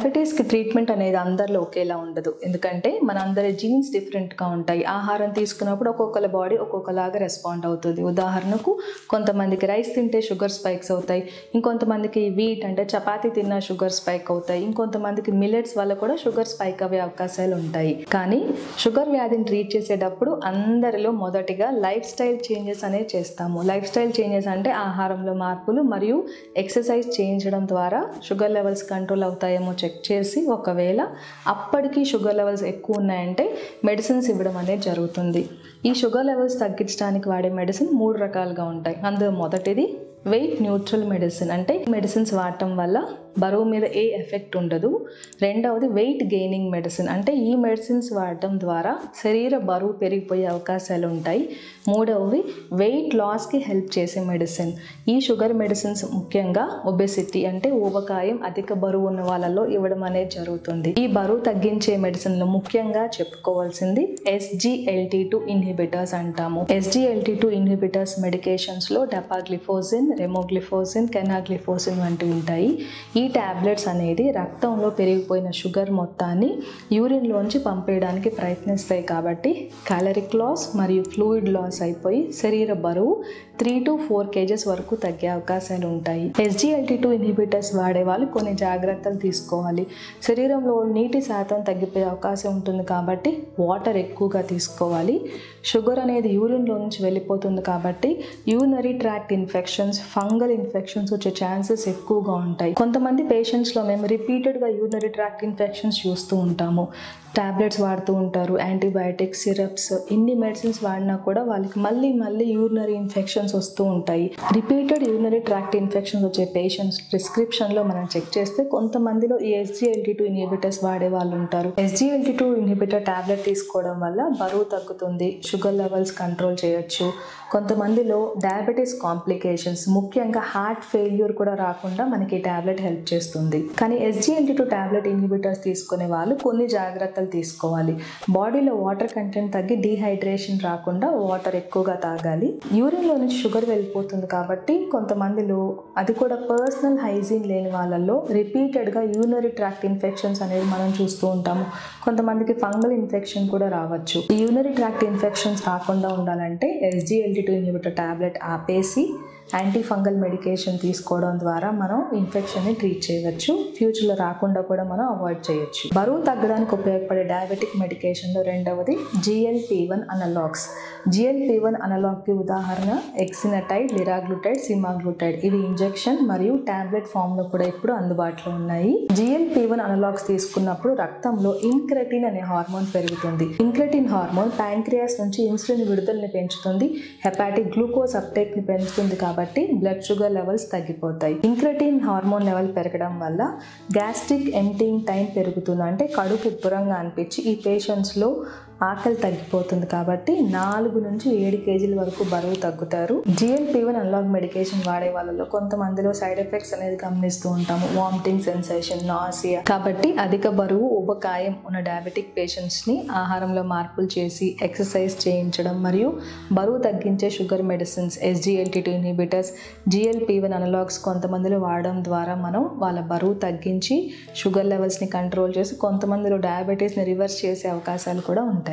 డయాబెటీస్కి treatment అనేది అందరిలో ఒకేలా ఉండదు. ఎందుకంటే మన అందరి జీన్స్ డిఫరెంట్గా ఉంటాయి. ఆహారం తీసుకున్నప్పుడు ఒక్కొక్కరి బాడీ ఒక్కొక్కలాగా రెస్పాండ్ అవుతుంది. ఉదాహరణకు కొంతమందికి రైస్ తింటే షుగర్ స్పైక్స్ అవుతాయి, ఇంకొంతమందికి వీట్ అంటే చపాతీ తిన్నా షుగర్ స్పైక్ అవుతాయి, ఇంకొంతమందికి మిల్లెట్స్ వల్ల కూడా షుగర్ స్పైక్ అయ్యే అవకాశాలు ఉంటాయి. కానీ షుగర్ వ్యాధిని ట్రీట్ చేసేటప్పుడు అందరిలో మొదటిగా లైఫ్ స్టైల్ చేంజెస్ అనేవి చేస్తాము. లైఫ్ స్టైల్ చేంజెస్ అంటే ఆహారంలో మార్పులు మరియు ఎక్సర్సైజ్ చేయించడం ద్వారా షుగర్ లెవెల్స్ కంట్రోల్ అవుతాయేమో చెక్ చేసి ఒకవేళ అప్పటికి షుగర్ లెవెల్స్ ఎక్కువ ఉన్నాయంటే మెడిసిన్స్ ఇవ్వడం అనేది జరుగుతుంది. ఈ షుగర్ లెవెల్స్ తగ్గించడానికి వాడే మెడిసిన్ 3 రకాలుగా ఉంటాయి. అందులో మొదటిది వెయిట్ న్యూట్రల్ మెడిసిన్, అంటే మెడిసిన్స్ వాడటం వల్ల బరువు మీద ఏ ఎఫెక్ట్ ఉండదు. రెండవది వెయిట్ గెయినింగ్ మెడిసిన్, అంటే ఈ మెడిసిన్స్ వాడటం ద్వారా శరీర బరువు పెరిగిపోయే అవకాశాలు ఉంటాయి. మూడవది వెయిట్ లాస్కి హెల్ప్ చేసే మెడిసిన్. ఈ షుగర్ మెడిసిన్స్ ముఖ్యంగా ఒబెసిటీ అంటే ఊబకాయం, అధిక బరువు ఉన్న వాళ్ళలో ఇవ్వడం అనేది జరుగుతుంది. ఈ బరువు తగ్గించే మెడిసిన్లో ముఖ్యంగా చెప్పుకోవాల్సింది SGLT2 ఇన్హిబిటర్స్ అంటాము. SGLT2 ఇన్హిబిటర్స్ మెడికేషన్స్లో డెపాగ్లిఫోజిన్, రెమోగ్లిఫోజిన్, కెనాగ్లిఫోజిన్ వంటివి ఉంటాయి. ఈ టాబ్లెట్స్ అనేది రక్తంలో పెరిగిపోయిన షుగర్ మొత్తాన్ని యూరిన్లోంచి పంపేయడానికి ప్రయత్నిస్తాయి. కాబట్టి క్యాలరిక్ లాస్ మరియు ఫ్లూయిడ్ లాస్ అయిపోయి శరీర బరువు 3 to 4 kgs వరకు తగ్గే అవకాశాలు ఉంటాయి. SGLT2 ఇన్హిబిటర్స్ వాడే వాళ్ళు కొన్ని జాగ్రత్తలు తీసుకోవాలి. శరీరంలో నీటి శాతం తగ్గిపోయే అవకాశం ఉంటుంది కాబట్టి వాటర్ ఎక్కువగా తీసుకోవాలి. షుగర్ అనేది యూరిన్లో నుంచి వెళ్ళిపోతుంది కాబట్టి urinary tract infections, fungal infections వచ్చే ఛాన్సెస్ ఎక్కువగా ఉంటాయి. కొంతమంది పేషెంట్స్లో మేము రిపీటెడ్గా యూరినరీ ట్రాక్ట్ ఇన్ఫెక్షన్స్ చూస్తూ ఉంటాము. టాబ్లెట్స్ వాడుతూ ఉంటారు, యాంటీబయాటిక్స్, సిరప్స్, ఇన్ని మెడిసిన్స్ వాడినా కూడా వాళ్ళకి మళ్ళీ యూరినరీ ఇన్ఫెక్షన్స్ వస్తూ ఉంటాయి. రిపీటెడ్ యూరినరీ ట్రాక్ట్ ఇన్ఫెక్షన్స్ వచ్చే పేషెంట్స్ ప్రిస్క్రిప్షన్లో మనం చెక్ చేస్తే కొంతమందిలో ఈ SGLT2 ఇన్హిబిటర్స్ వాడే వాళ్ళు ఉంటారు. SGLT2 ఇన్హిబిటర్ టాబ్లెట్ తీసుకోవడం వల్ల బరువు తగ్గుతుంది, షుగర్ లెవెల్స్ కంట్రోల్ చేయొచ్చు. కొంతమందిలో డయాబెటీస్ కాంప్లికేషన్స్, ముఖ్యంగా హార్ట్ ఫెయిల్యూర్ కూడా రాకుండా మనకి ఈ టాబ్లెట్ హెల్ప్ చేస్తుంది. కానీ SGLT2 టాబ్లెట్ ఇన్హిబిటర్స్ తీసుకునే వాళ్ళు కొన్ని జాగ్రత్తలు తీసుకోవాలి. బాడీలో వాటర్ కంటెంట్ తగ్గి డీహైడ్రేషన్ రాకుండా వాటర్ ఎక్కువగా తాగాలి. యూరిన్లో నుంచి షుగర్ వెళ్ళిపోతుంది కాబట్టి కొంతమందిలో, అది కూడా పర్సనల్ హైజీన్ లేని వాళ్ళల్లో రిపీటెడ్గా యూరినరీ ట్రాక్ట్ ఇన్ఫెక్షన్స్ అనేది మనం చూస్తూ ఉంటాము. కొంతమందికి ఫంగల్ ఇన్ఫెక్షన్ కూడా రావచ్చు. ఈ యూరినరీ ట్రాక్ట్ ఇన్ఫెక్షన్స్ రాకుండా ఉండాలంటే SGLT2 ఇన్హిబిటర్ టాబ్లెట్ ఆపేసి యాంటీ ఫంగల్ మెడికేషన్ తీసుకోవడం ద్వారా మనం ఇన్ఫెక్షన్ని ట్రీట్ చేయవచ్చు. ఫ్యూచర్లో రాకుండా కూడా మనం అవాయిడ్ చేయొచ్చు. బరువు తగ్గడానికి ఉపయోగపడే డయాబెటిక్ మెడికేషన్లో రెండవది GLP-1 అనలాగ్స్. GLP-1 అనలాగ్కి ఉదాహరణ ఎక్సినటైడ్, లిరాగ్లుటైడ్, సిమాగ్లుటైడ్. ఇవి ఇంజెక్షన్ మరియు టాబ్లెట్ ఫామ్లో కూడా ఇప్పుడు అందుబాటులో ఉన్నాయి. GLP-1 అనలాగ్స్ తీసుకున్నప్పుడు రక్తంలో ఇంక్రెటిన్ అనే హార్మోన్ పెరుగుతుంది. ఇంక్రెటిన్ హార్మోన్ ప్యాంక్రియాస్ నుంచి ఇన్సులిన్ విడుదలని పెంచుతుంది, హెపాటిక్ గ్లూకోజ్ అప్టేక్ని పెంచుతుంది కాబట్టి బ్లడ్ షుగర్ లెవెల్స్ తగ్గిపోతాయి. ఇంక్రెటిన్ హార్మోన్ లెవెల్ పెరగడం వల్ల గ్యాస్ట్రిక్ ఎంప్టీయింగ్ టైం పెరుగుతుంది, అంటే కడుపు ఉబ్బరంగా అనిపించి ఈ పేషెంట్స్లో ఆకలి తగ్గిపోతుంది కాబట్టి 4 నుంచి 7 kg వరకు బరువు తగ్గుతారు. GLP-1 అనలాగ్ మెడికేషన్ వాడే వాళ్ళలో కొంతమందిలో సైడ్ ఎఫెక్ట్స్ అనేది గమనిస్తూ ఉంటాము, వామిటింగ్ సెన్సేషన్, నాసియా. కాబట్టి అధిక బరువు, ఊబకాయం ఉన్న డయాబెటిక్ పేషెంట్స్ని ఆహారంలో మార్పులు చేసి ఎక్సర్సైజ్ చేయించడం మరియు బరువు తగ్గించే sugar medicines SGLT2 inhibitors, GLP-1 analogues కొంతమందిలో వాడడం ద్వారా మనం వాళ్ళ బరువు తగ్గించి షుగర్ లెవెల్స్ని కంట్రోల్ చేసి కొంతమందిలో డయాబెటీస్ని రివర్స్ చేసే అవకాశాలు కూడా ఉంటాయి.